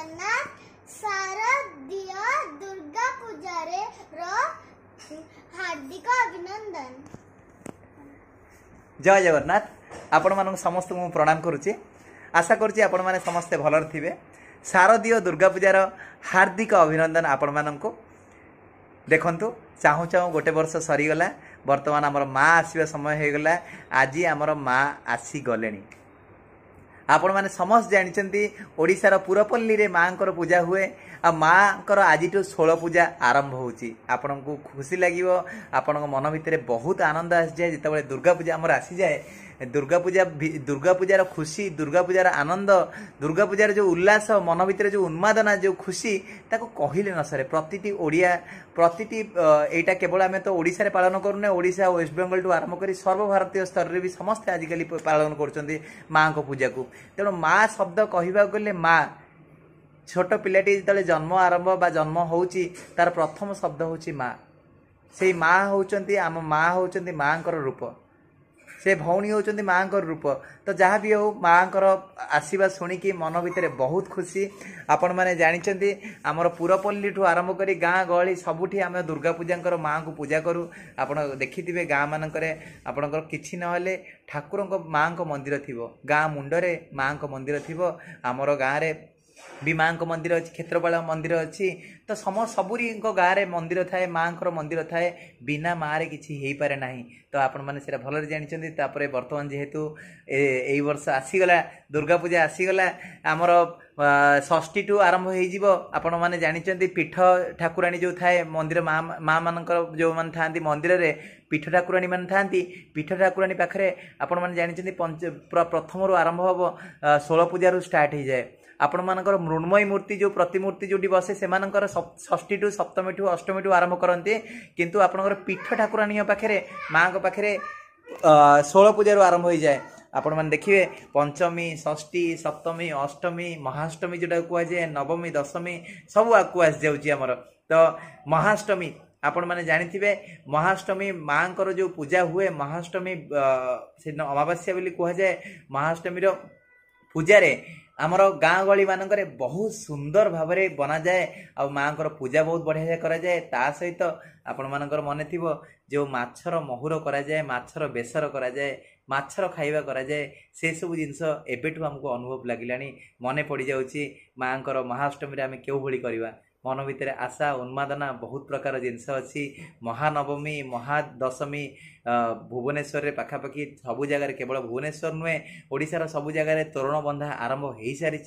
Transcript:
जगन्नाथ शारदीय दुर्गा पूजा रे हार्दिक अभिनंदन। जय जगन्नाथ। आपण मानक समस्त मु प्रणाम करुच्ची। आशा करुच्ची आपण माने समस्ते भलर थिबे। शारदीय दुर्गा पूजार हार्दिक अभिनंदन आपण मानक। देखंतु चाहू चाहू गोटे वर्ष सरीगला, वर्तमान आमर माँ आसवा समय हो गला। आज आमर माँ आसी गलेनी। आपण माने समस्त जानते ओडिशार पुरपल्ली रे माँ को पूजा हुए। आ माँ आज 16 पूजा आरंभ होची। आपण को खुशी लगे, आपण मन भितर बहुत आनंद आसी जाए जिते दुर्गा पूजा आमर आसी जाए। दुर्गा पूजार खुशी, दुर्गा पूजार आनंद, दुर्गा पूजार जो उल्लास, मन भितर जो उन्मादना, जो खुशी ताको कहिले न सरे। प्रतिटी ओडिया प्रतिटी एटा केवल आम तो ओडिशा रे पालन करूने, ओडिशा वेस्ट बेंगल टू आरंभ करी सर्वभारतीय स्तर रे भी समस्त आजिकली पालन कर माँ को पूजा को। तेणु माँ शब्द कहवा गले माँ, छोट पिलाटी जो जन्म आरंभ बा जन्म होची तार प्रथम शब्द होची माँ। से माँ होचंती आम माँ होचंती माँ कर रूप, से भौणी होचंती माँ कर रूप। तो जहाँ भी हो माँ कर आशीर्वाद शुणिकी मन भितर बहुत खुशी। आपण माने जानिचंती आमर पुरपल्ली ठू आरंभ करी गाँ गहली सबुठी आम दुर्गा पूजा माँ को पूजा करूँ। आपण देखिथिबे गाँ मानकरे आपणकर किछि नहले ठाकुरଙ୍କ माँ को मंदिर थिबो, गाँ मुंडरे माँ को मंदिर थिबो। आमर गाँ रे भी माँ को मंदिर अच्छी, क्षेत्रपाल मंदिर अच्छी। तो सबुरी गाँव में मंदिर थाए, माँ को मंदिर थाए, बिना माँ रे किछि हेई पारे नाही। तो आपण माने सेटा भलरे जानिचंती। तापरे वर्तमान जेहेतु एई वर्ष आसीगला दुर्गा पूजा आसीगला, आमर षष्ठी टू आरंभ हो जिवो। आपण माने जानिचंती पीठ ठाकुराणी जो थाए मंदिर माँ मानकर जो मान थांती मंदिर रे पीठ ठाकुराणी मान थांती। पीठ ठाकुराणी पाखरे आपण माने जानिचंती प्रथम रु आरंभ हबो 16 पूजा रु स्टार्ट हो जाए। आपण मानकर मृण्मयी मूर्ति जो प्रतिमूर्ति जोटी बसे से षष्ठी टू सप्तमी टू अष्टमी टू आरंभ करते, किंतु आपणकर पीठ ठाकुराणी पाखे माँ को पाखे 16 पूजा आरंभ हो जाए। आपण मैंने देखिए पंचमी, षष्ठी, सप्तमी, अष्टमी, महाअष्टमी जोटा कहुए, नवमी, दशमी सब आगे आसी जाऊँगी आमर। तो महाअष्टमी आपण मैंने जानिथिबे, महाअष्टमी माँ को जो पूजा हुए, महाअष्टमी से अमावास्या बोली कहुए। महाअष्टमी पूजा रे आमर गाँ गली मानक बहुत सुंदर भाव में बना जाए। आ माँ को पूजा बहुत बढ़िया करा जाए। ता सहित आपण मानकर मन थिबो जो माछर महुर करा जाए, माछर बेसर करा जाए, माछर खाइबा करा जाए, से सब जिनस एबेठू हमको अनुभव लगिलानी। मने पड़ी जाउची माँ को महाअष्टमी आम क्यों भली करवा। मन भितर आशा उन्मादना बहुत प्रकार जिनस अच्छी। महानवमी, महादशमी भुवनेश्वर रे पाखापाखि सबु जगार, केवल भुवनेश्वर नुहे ओडिशार सबु जगार तोरण बंधा आरंभ हो सारी।